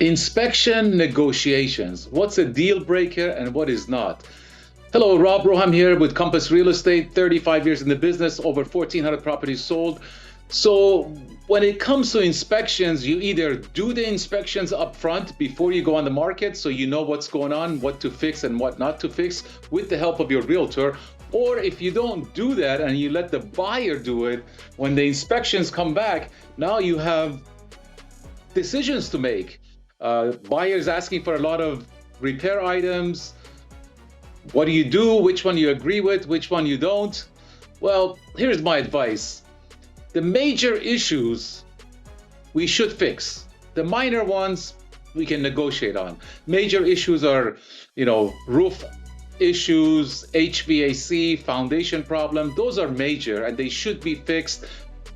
Inspection negotiations. What's a deal breaker and what is not? Hello, Rob Roham here with Compass Real Estate, 35 years in the business, over 1,400 properties sold. So, when it comes to inspections, you either do the inspections up front before you go on the market so you know what's going on, what to fix and what not to fix with the help of your realtor. Or if you don't do that and you let the buyer do it, when the inspections come back, now you have decisions to make. Buyers asking for a lot of repair items. What do you do? Which one you agree with? Which one you don't? Well, here's my advice. The major issues we should fix. The minor ones we can negotiate on. Major issues are, roof issues, HVAC, foundation problem. Those are major and they should be fixed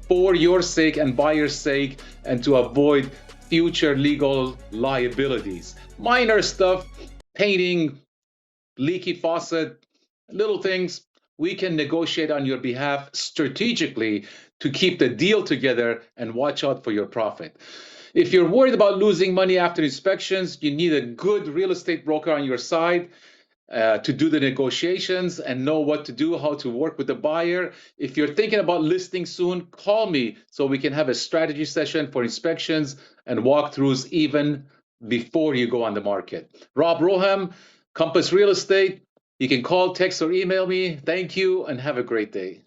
for your sake and buyer's sake and to avoid future legal liabilities. Minor stuff, painting, leaky faucet, little things, we can negotiate on your behalf strategically to keep the deal together and watch out for your profit. If you're worried about losing money after inspections, you need a good real estate broker on your side to do the negotiations and know what to do, how to work with the buyer. If you're thinking about listing soon, call me so we can have a strategy session for inspections and walkthroughs even before you go on the market. Rob Roham, Compass Real Estate. You can call, text, or email me. Thank you and have a great day.